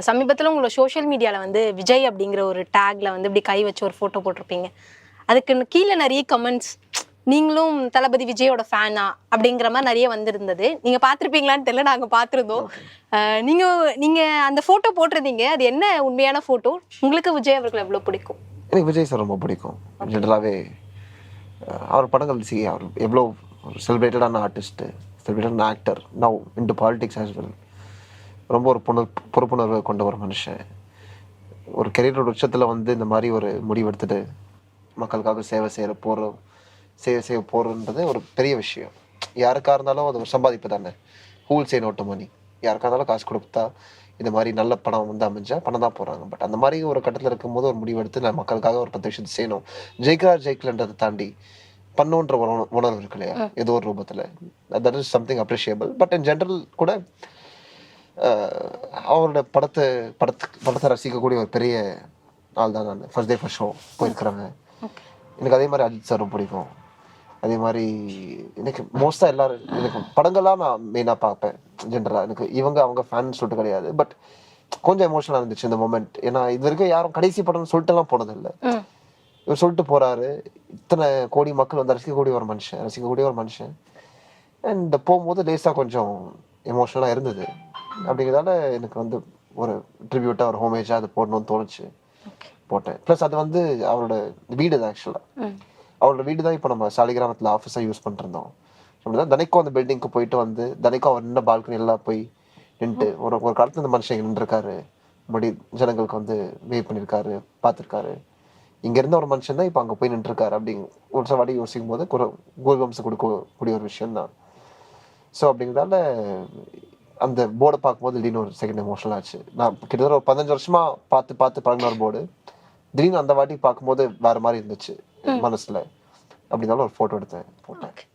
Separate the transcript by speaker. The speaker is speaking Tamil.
Speaker 1: சமீபத்தில் உங்களோட சோஷியல் மீடியாவில் வந்து விஜய் அப்படிங்கிற ஒரு டேக்ல வந்து இப்படி கை வச்சு ஒரு ஃபோட்டோ போட்டிருப்பீங்க. அதுக்கு கீழே நிறைய கமெண்ட்ஸ், நீங்களும் தளபதி விஜயோட ஃபேனா அப்படிங்கிற மாதிரி நிறைய வந்திருந்தது. நீங்கள் பார்த்துருப்பீங்களான்னு தெரியல, நாங்கள் பார்த்துருந்தோம். நீங்கள் அந்த ஃபோட்டோ போட்டிருந்தீங்க. அது என்ன உண்மையான ஃபோட்டோ? உங்களுக்கு விஜய் அவர்கள் எவ்வளோ பிடிக்கும்?
Speaker 2: எனக்கு விஜய் சார் ரொம்ப பிடிக்கும். ஜென்ரலாகவே அவர் படங்கள் அவர் எவ்வளோ செலிப்ரேட்டடான ஆர்டிஸ்ட்டு, செலிப்ரேட்டடான actor, now into politics as well. ரொம்ப ஒரு பொறுப்புணர்வு கொண்ட ஒரு மனுஷன். ஒரு கெரியரோட உச்சத்தில் வந்து இந்த மாதிரி ஒரு முடிவு எடுத்துட்டு மக்களுக்காக சேவை செய்ய போகிறன்றது ஒரு பெரிய விஷயம். யாருக்காக இருந்தாலும் அது ஒரு சம்பாதிப்பு தானே. ஹூல் சே நோட்டு மணி. யாருக்காக இருந்தாலும் காசு கொடுத்தா இந்த மாதிரி நல்ல படம் வந்து அமைஞ்சா பணம் தான் போகிறாங்க. பட் அந்த மாதிரி ஒரு கட்டத்தில் இருக்கும்போது ஒரு முடிவு எடுத்து நான் மக்களுக்காக ஒரு 10 விஷயத்தை செய்யணும். ஜெயிக்கலன்றதை தாண்டி பண்ணுன்ற ஒரு உணர்வு இருக்கு இல்லையா, ஏதோ ஒரு ரூபத்தில். That is something appreciable. But in general கூட அவரோட படத்தை ரசிக்கக்கூடிய ஒரு பெரிய ஆள் தான் நான். ஃபர்ஸ்ட் டே ஃபர்ஸ்ட் ஷோ போயிருக்கிறாங்க. எனக்கு அதே மாதிரி அஜித் சாரும் பிடிக்கும். அதே மாதிரி எனக்கு மோஸ்ட்டாக எல்லாரும் எனக்கு படங்கள்லாம் நான் மெயினாக பார்ப்பேன். ஜென்ரலாக எனக்கு அவங்க ஃபேன் சொல்லிட்டு கிடையாது. பட் கொஞ்சம் எமோஷனலாக இருந்துச்சு இந்த மொமெண்ட். ஏன்னா இது வரைக்கும் யாரும் கடைசி படம்னு சொல்லிட்டுலாம் போனதில்லை. இவர் சொல்லிட்டு போகிறாரு. இத்தனை கோடி மக்கள் வந்து ரசிக்கக்கூடிய ஒரு மனுஷன். அண்ட் போகும்போது லேஸாக கொஞ்சம் எமோஷனலாக இருந்தது. அப்படிங்கிறதால எனக்கு வந்து ஒரு ட்ரிபியூட்டாக ஒரு ஹோமேஜாக அது போடணும்னு தோணுச்சு, போட்டேன். ப்ளஸ் அது வந்து அவரோட வீடு தான். ஆக்சுவலாக அவரோட வீடு தான் இப்போ நம்ம சாலிகிராமத்தில் ஆஃபீஸாக யூஸ் பண்ணிருந்தோம். அப்படிதான் தினைக்கும் அந்த பில்டிங்க்கு போயிட்டு வந்து தினைக்கும் அவர் நின்ன பால்கனி எல்லாம் போய் நின்றுட்டு ஒரு காலத்தில் இந்த மனுஷன் நின்றுருக்காரு. மறுபடி ஜனங்களுக்கு வந்து வெயிட் பண்ணியிருக்காரு, பார்த்துருக்காரு. இங்கேருந்த ஒரு மனுஷன் தான் இப்போ அங்கே போய் நின்றுருக்காரு. அப்படிங்க ஒரு சில வாடி யோசிக்கும் போது கோல்வம்சம் கொடுக்கக்கூடிய ஒரு விஷயம் தான். ஸோ அப்படிங்கிறதால அந்த போர்டை பார்க்கும்போது திடீர்னு ஒரு செகண்ட் எமோஷனல் ஆச்சு. நான் கிட்டத்தட்ட ஒரு 15 வருஷமா பார்த்து பழகின ஒரு போர்டு திடீர்னு அந்த வாட்டி பார்க்கும்போது வேற மாதிரி இருந்துச்சு மனசுல. அப்படினாலும் ஒரு போட்டோ எடுத்தேன்.